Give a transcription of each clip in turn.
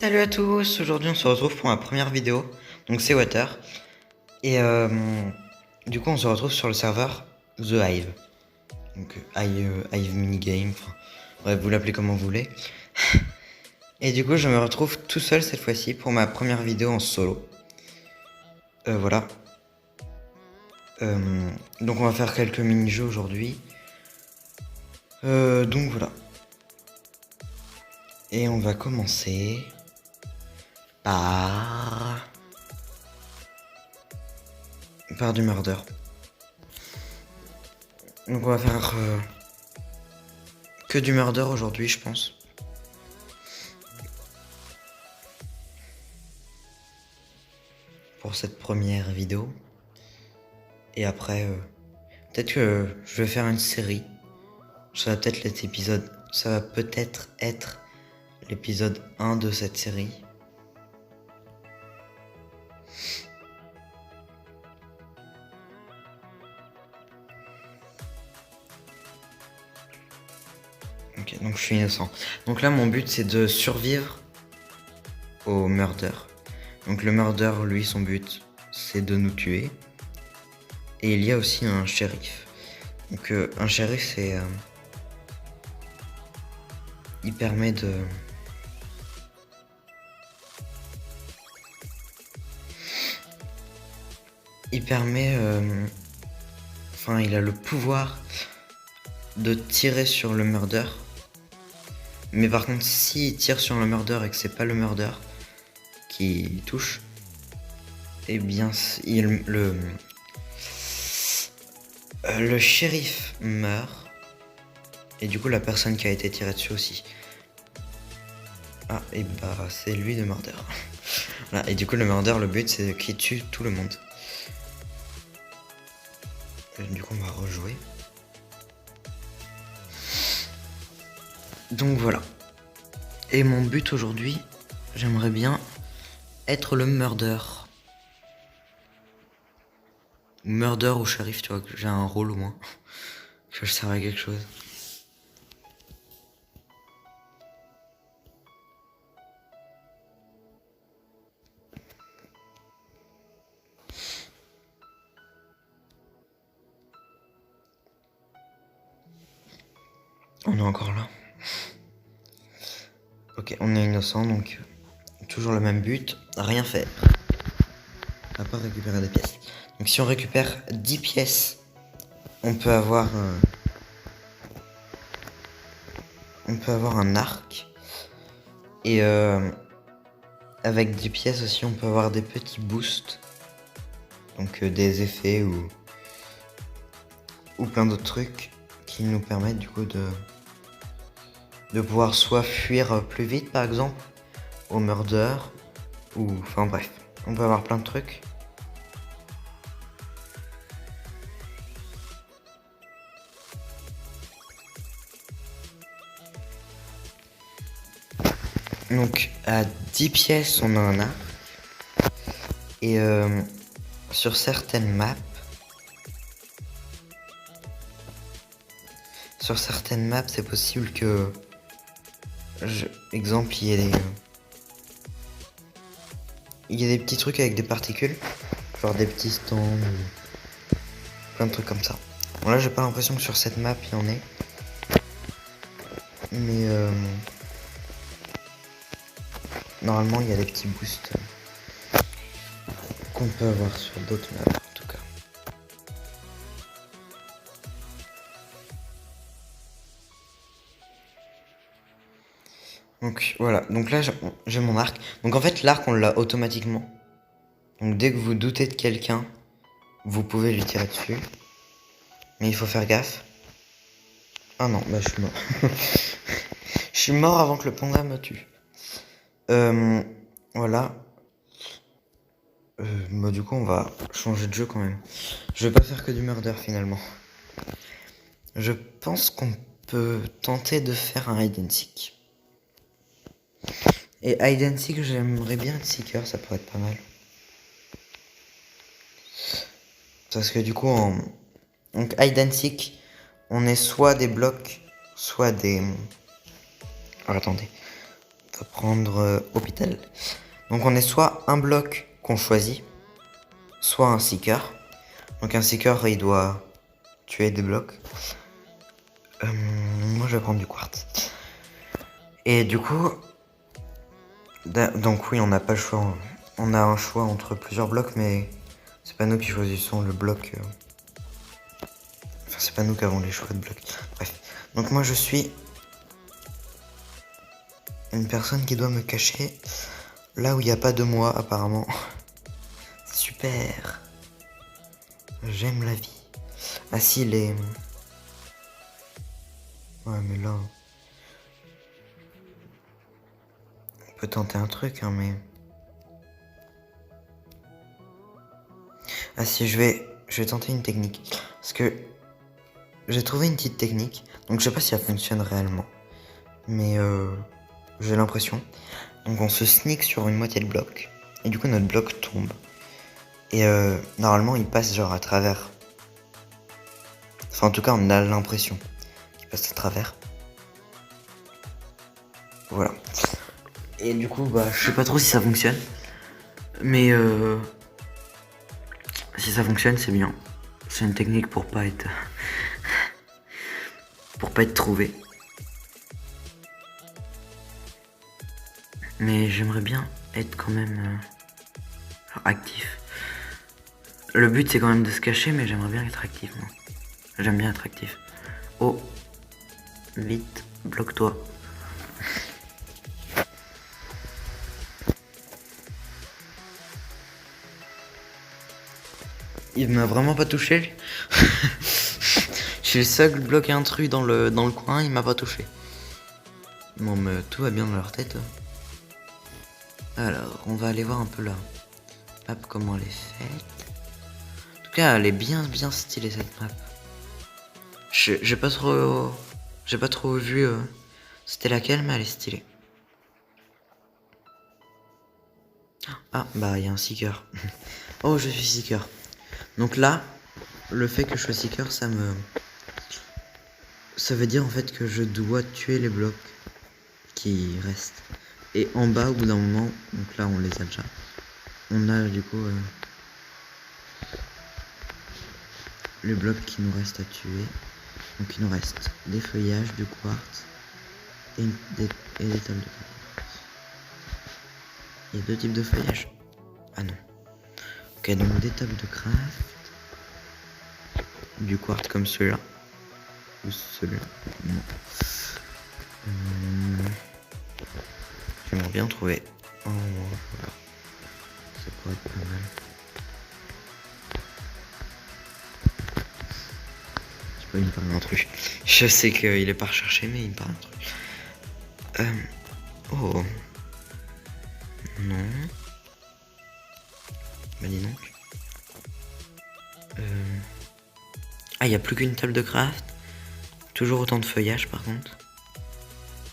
Salut à tous, aujourd'hui on se retrouve pour ma première vidéo, donc c'est Water, et du coup on se retrouve sur le serveur The Hive, donc Hive Minigame, enfin bref vous l'appelez comme vous voulez, et du coup je me retrouve tout seul cette fois-ci pour ma première vidéo en solo, voilà, donc on va faire quelques mini-jeux aujourd'hui, donc voilà, et on va commencer par du murder. Donc on va faire que du murder aujourd'hui, je pense. Pour cette première vidéo. Et après, peut-être que je vais faire une série. Ça va peut-être être l'épisode. Ça va peut-être être l'épisode 1 de cette série. Ok, donc je suis innocent. Donc là, mon but, c'est de survivre au murder. Donc le murder, lui, son but, c'est de nous tuer. Et il y a aussi un shérif. Donc un shérif, c'est... il permet de... Il permet... Enfin, il a le pouvoir de tirer sur le murder. Mais par contre, s'il tire sur le murder et que c'est pas le murder qui touche, eh bien, le shérif meurt. Et du coup, la personne qui a été tirée dessus aussi. Ah, et bah, c'est lui le murder. Voilà, et du coup, le murder, le but, c'est qu'il tue tout le monde. Et du coup, on va rejouer. Donc voilà. Et mon but aujourd'hui, j'aimerais bien être le murder. Murder ou shérif, tu vois, que j'ai un rôle au moins. Que je serve à quelque chose. On est encore là. Ok, on est innocent, donc toujours le même but, rien faire. À part récupérer des pièces. Donc si on récupère 10 pièces, on peut avoir un arc. Et avec 10 pièces aussi, on peut avoir des petits boosts. Donc des effets ou plein d'autres trucs qui nous permettent du coup de pouvoir soit fuir plus vite par exemple, au murder, ou enfin bref, on peut avoir plein de trucs. Donc à 10 pièces on a un arc. Et sur certaines maps, c'est possible que, exemple, il y a des petits trucs avec des particules, genre des petits stands, plein de trucs comme ça. Bon, là, j'ai pas l'impression que sur cette map il y en ait, mais normalement il y a des petits boosts qu'on peut avoir sur d'autres maps en tout cas. Donc voilà, donc là j'ai mon arc. Donc en fait l'arc on l'a automatiquement. Donc dès que vous doutez de quelqu'un, vous pouvez lui tirer dessus. Mais il faut faire gaffe. Ah non, bah je suis mort. Je suis mort avant que le panda me tue. Voilà. Bah du coup on va changer de jeu quand même. Je vais pas faire que du murder finalement. Je pense qu'on peut tenter de faire un hide and seek. Et hide and seek, j'aimerais bien être seeker, ça pourrait être pas mal. Parce que du coup donc hide and seek, on est soit des blocs, soit des... Alors attendez. va prendre hôpital. Donc on est soit un bloc qu'on choisit, soit un seeker. Donc un seeker, il doit tuer des blocs. Moi je vais prendre du quartz. Et du coup, donc oui, on n'a pas le choix. On a un choix entre plusieurs blocs, mais c'est pas nous qui choisissons le bloc. Enfin, c'est pas nous qui avons les choix de blocs. Bref. Donc moi je suis une personne qui doit me cacher là où il n'y a pas de moi apparemment. C'est super. J'aime la vie. Ah si, les... Ouais, mais là... On peut tenter un truc, hein, mais... Ah si, je vais tenter une technique. Parce que... J'ai trouvé une petite technique. Donc je sais pas si elle fonctionne réellement. Mais j'ai l'impression. Donc on se sneak sur une moitié de bloc. Et du coup notre bloc tombe. Et normalement il passe genre à travers. Enfin en tout cas on a l'impression qu'il passe à travers. Voilà. Et du coup bah je sais pas trop si ça fonctionne. Mais si ça fonctionne c'est bien. C'est une technique pour pas être trouvé. Mais j'aimerais bien être quand même actif. Le but c'est quand même de se cacher, mais j'aimerais bien être actif. Moi. J'aime bien être actif. Oh, vite, bloque-toi. Il m'a vraiment pas touché. Je suis le seul bloqué intrus dans le coin, il m'a pas touché. Bon, mais tout va bien dans leur tête. Alors, on va aller voir un peu la map, comment elle est faite. En tout cas, elle est bien stylée cette map. J'ai pas trop vu c'était laquelle, mais elle est stylée. Ah, bah, il y a un seeker. Oh, je suis seeker. Donc là, le fait que je sois seeker, ça veut dire en fait que je dois tuer les blocs qui restent. Et en bas, au bout d'un moment, donc là, on les a déjà. On a du coup les blocs qui nous restent à tuer. Donc il nous reste des feuillages, du quartz et des tables de quartz. Il y a deux types de feuillages. Ah non. Ok, donc des tables de craft. Du quartz comme celui-là. Ou celui-là. Non. J'aimerais bien trouver. Oh, voilà. Ça pourrait être pas mal. Je sais pas, il me parle un truc. Je sais qu'il est pas recherché, mais il me parle un truc. Oh. Non. Bah dis donc. Ah, il n'y a plus qu'une table de craft. Toujours autant de feuillage par contre.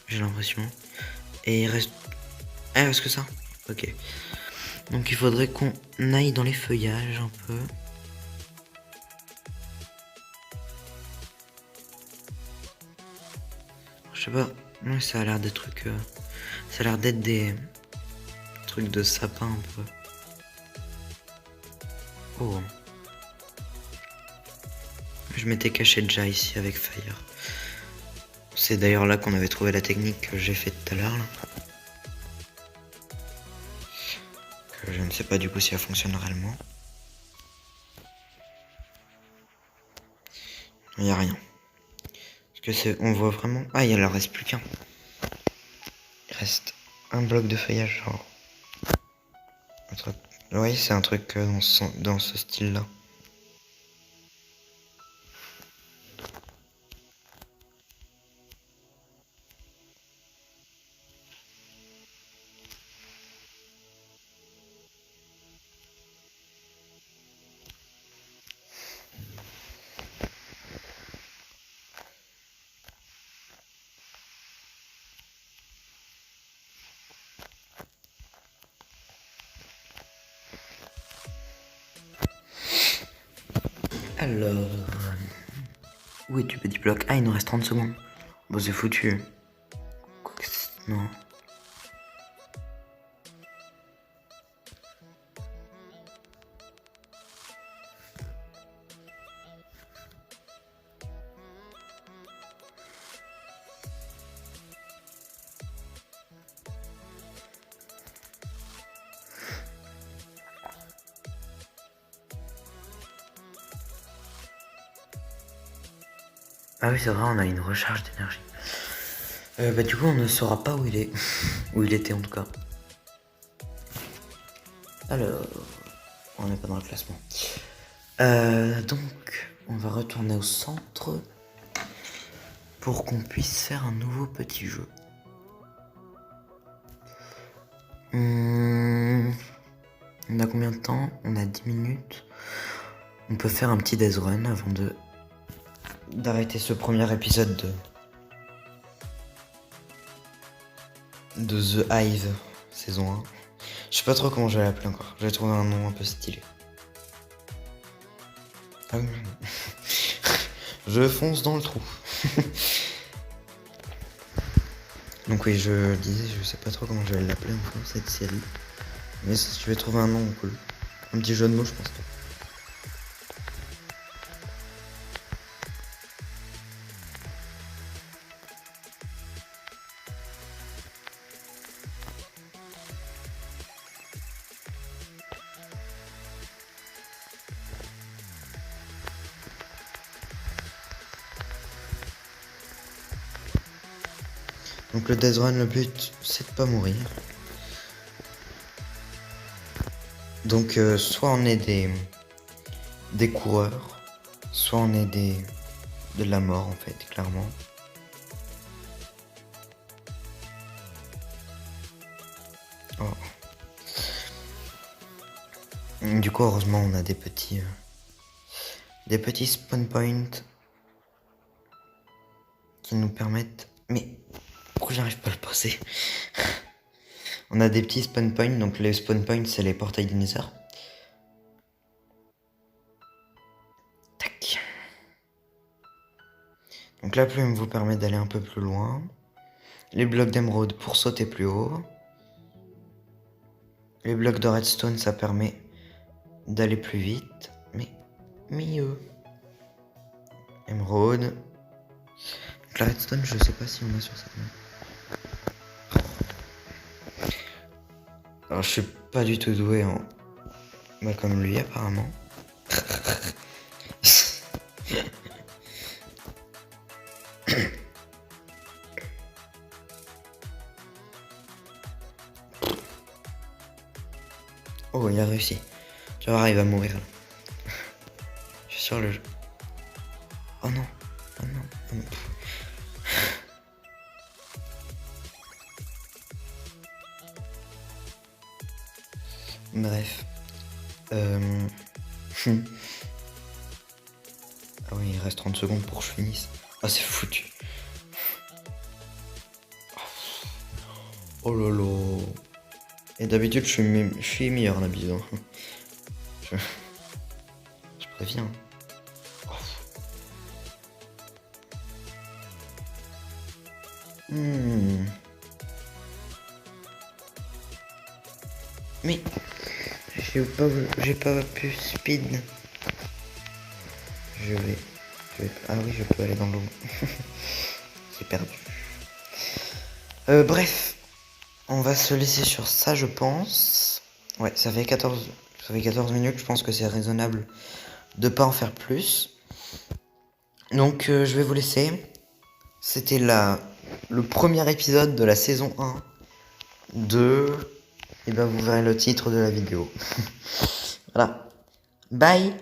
J'ai l'impression. Et il reste... Ah, il reste que ça. Ok. Donc il faudrait qu'on aille dans les feuillages un peu. Je sais pas. Ouais, ça a l'air des trucs... Ça a l'air d'être des... trucs de sapin un peu. Oh. Je m'étais caché déjà ici avec Fire. C'est d'ailleurs là qu'on avait trouvé la technique que j'ai faite tout à l'heure. Que je ne sais pas du coup si elle fonctionne réellement. Il n'y a rien. Parce que c'est. On voit vraiment. Ah, il en reste plus qu'un. Il reste un bloc de feuillage, genre. Oui, c'est un truc dans ce style-là. Alors... Où es-tu, petit bloc? Ah, il nous reste 30 secondes. Bon, c'est foutu. Non. Ah oui, c'est vrai, on a une recharge d'énergie. Bah du coup, on ne saura pas où il est. Où il était en tout cas. Alors, on n'est pas dans le classement. Donc, on va retourner au centre pour qu'on puisse faire un nouveau petit jeu. On a combien de temps? On a 10 minutes. On peut faire un petit death run avant d'arrêter ce premier épisode de The Hive, saison 1. Je sais pas trop comment je vais l'appeler encore. Je vais trouver un nom un peu stylé. Ah oui. Je fonce dans le trou. Donc oui, je disais, je sais pas trop comment je vais l'appeler encore cette série. Mais si tu veux trouver un nom cool. Un petit jeu de mots, je pense. Donc le death run, le but, c'est de pas mourir. Donc soit on est des coureurs, soit on est de la mort en fait, clairement. Oh. Du coup, heureusement, on a des petits spawn points qui nous permettent. Mais pourquoi j'arrive pas à le passer? On a des petits spawn points, donc les spawn points, c'est les portails du Nether. Tac. Donc la plume vous permet d'aller un peu plus loin. Les blocs d'émeraude pour sauter plus haut. Les blocs de redstone, ça permet d'aller plus vite. Mais mieux. Émeraude. Donc la redstone, je sais pas si on a sur cette map. Alors je suis pas du tout doué en... Bah comme lui apparemment. Oh, il a réussi. Tu vas voir, il va mourir là. Je suis sur le jeu. Oh non. Oh non. Oh non. Bref. Ah oui, il reste 30 secondes pour que je finisse. Ah, c'est foutu. Oh lolo. Et d'habitude, je suis meilleur d'habitude. Hein. Je préviens. Oh. Mais j'ai pas pu speed. Je vais. Ah oui, je peux aller dans l'eau. J'ai perdu. Bref. On va se laisser sur ça, je pense. Ouais, ça fait 14 minutes. Je pense que c'est raisonnable de pas en faire plus. Donc, je vais vous laisser. C'était le premier épisode de la saison 1 de... Et ben, vous verrez le titre de la vidéo. Voilà. Bye!